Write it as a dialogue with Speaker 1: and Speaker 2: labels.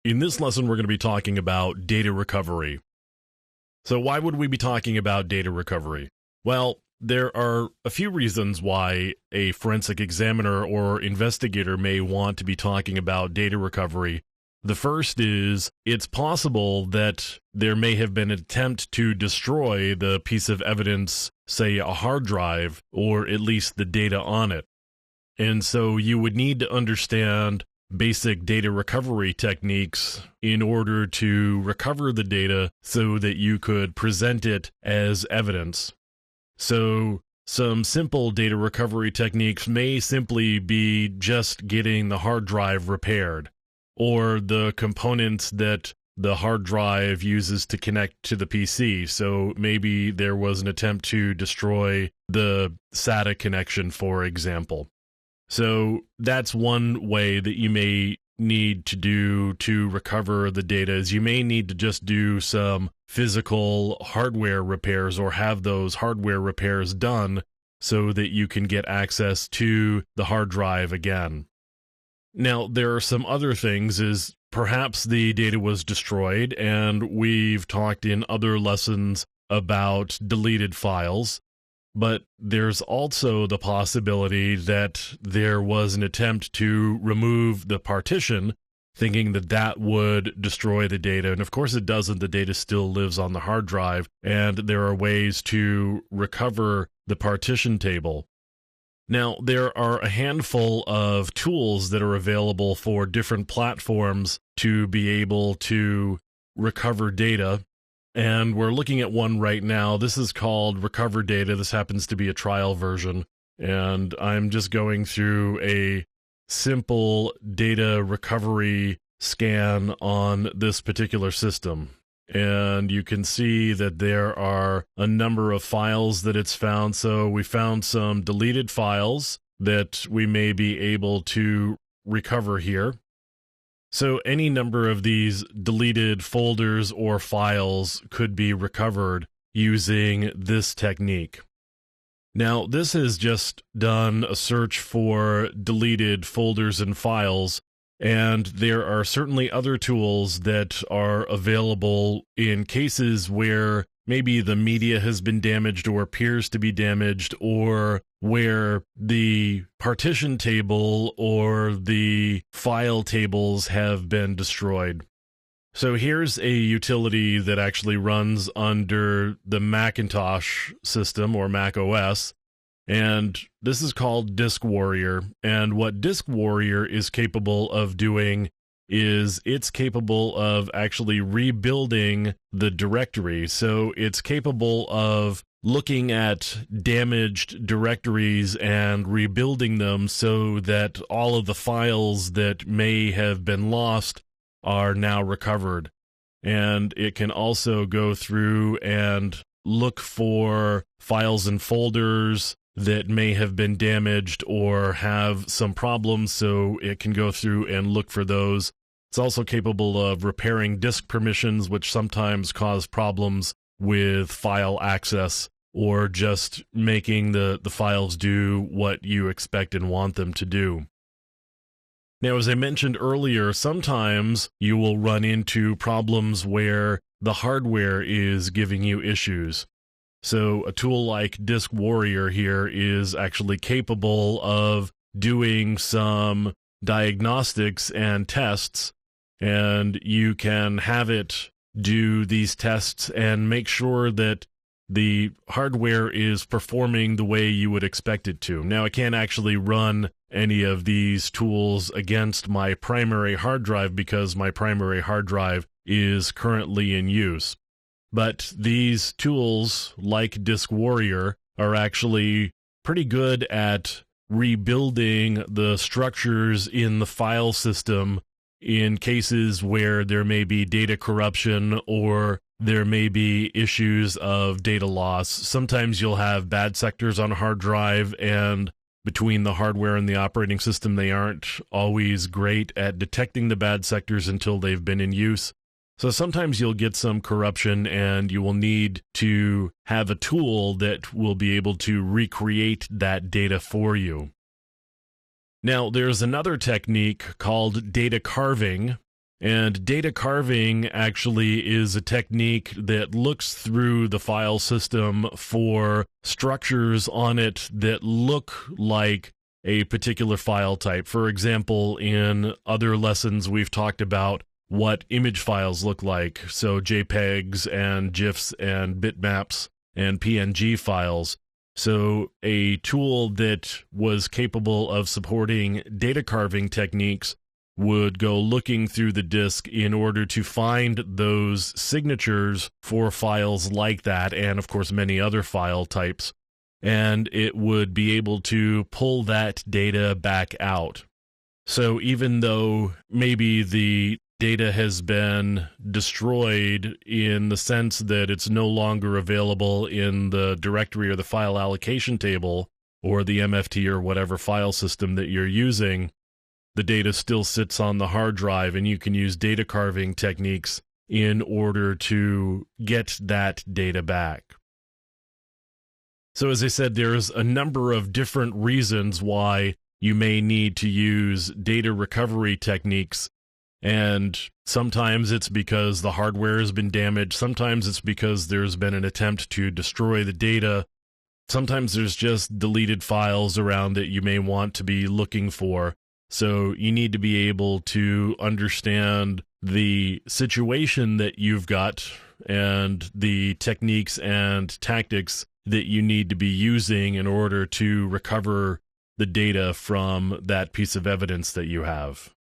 Speaker 1: In this lesson, we're going to be talking about data recovery. So why would we be talking about data recovery? Well, there are a few reasons why a forensic examiner or investigator may want to be talking about data recovery. The first is it's possible that there may have been an attempt to destroy the piece of evidence, say a hard drive, or at least the data on it. And so you would need to understand basic data recovery techniques in order to recover the data so that you could present it as evidence. So some simple data recovery techniques may simply be just getting the hard drive repaired, or the components that the hard drive uses to connect to the PC. So maybe there was an attempt to destroy the SATA connection, for example. So that's one way that you may need to do to recover the data, is you may need to just do some physical hardware repairs or have those hardware repairs done so that you can get access to the hard drive again. Now, there are some other things, is perhaps the data was destroyed, and we've talked in other lessons about deleted files. But there's also the possibility that there was an attempt to remove the partition, thinking that that would destroy the data. And of course it doesn't. The data still lives on the hard drive, and there are ways to recover the partition table. Now, there are a handful of tools that are available for different platforms to be able to recover data. And we're looking at one right now. This is called Recover Data. This happens to be a trial version. And I'm just going through a simple data recovery scan on this particular system. And you can see that there are a number of files that it's found. So we found some deleted files that we may be able to recover here. So any number of these deleted folders or files could be recovered using this technique. Now, this has just done a search for deleted folders and files, and there are certainly other tools that are available in cases where maybe the media has been damaged or appears to be damaged, or where the partition table or the file tables have been destroyed. So here's a utility that actually runs under the Macintosh system or Mac OS, and this is called Disk Warrior. And what Disk Warrior is capable of doing is it's capable of actually rebuilding the directory. So it's capable of looking at damaged directories and rebuilding them so that all of the files that may have been lost are now recovered. And it can also go through and look for files and folders that may have been damaged or have some problems, so it can go through and look for those. It's also capable of repairing disk permissions, which sometimes cause problems with file access, or just making the files do what you expect and want them to do. Now, as I mentioned earlier, sometimes you will run into problems where the hardware is giving you issues. So a tool like Disk Warrior here is actually capable of doing some diagnostics and tests, and you can have it do these tests and make sure that the hardware is performing the way you would expect it to. Now, I can't actually run any of these tools against my primary hard drive because my primary hard drive is currently in use. But these tools, like Disk Warrior, are actually pretty good at rebuilding the structures in the file system in cases where there may be data corruption or there may be issues of data loss. Sometimes you'll have bad sectors on a hard drive, and between the hardware and the operating system, they aren't always great at detecting the bad sectors until they've been in use. So sometimes you'll get some corruption, and you will need to have a tool that will be able to recreate that data for you. Now, there's another technique called data carving, And data carving actually is a technique that looks through the file system for structures on it that look like a particular file type. For example, in other lessons, we've talked about what image files look like. So JPEGs and GIFs and bitmaps and PNG files. So a tool that was capable of supporting data carving techniques would go looking through the disk in order to find those signatures for files like that, and of course many other file types, and it would be able to pull that data back out. So even though maybe the data has been destroyed in the sense that it's no longer available in the directory or the file allocation table or the MFT or whatever file system that you're using, the data still sits on the hard drive, and you can use data carving techniques in order to get that data back. So as I said, there's a number of different reasons why you may need to use data recovery techniques, and sometimes it's because the hardware has been damaged, sometimes it's because there's been an attempt to destroy the data, sometimes there's just deleted files around that you may want to be looking for. So you need to be able to understand the situation that you've got and the techniques and tactics that you need to be using in order to recover the data from that piece of evidence that you have.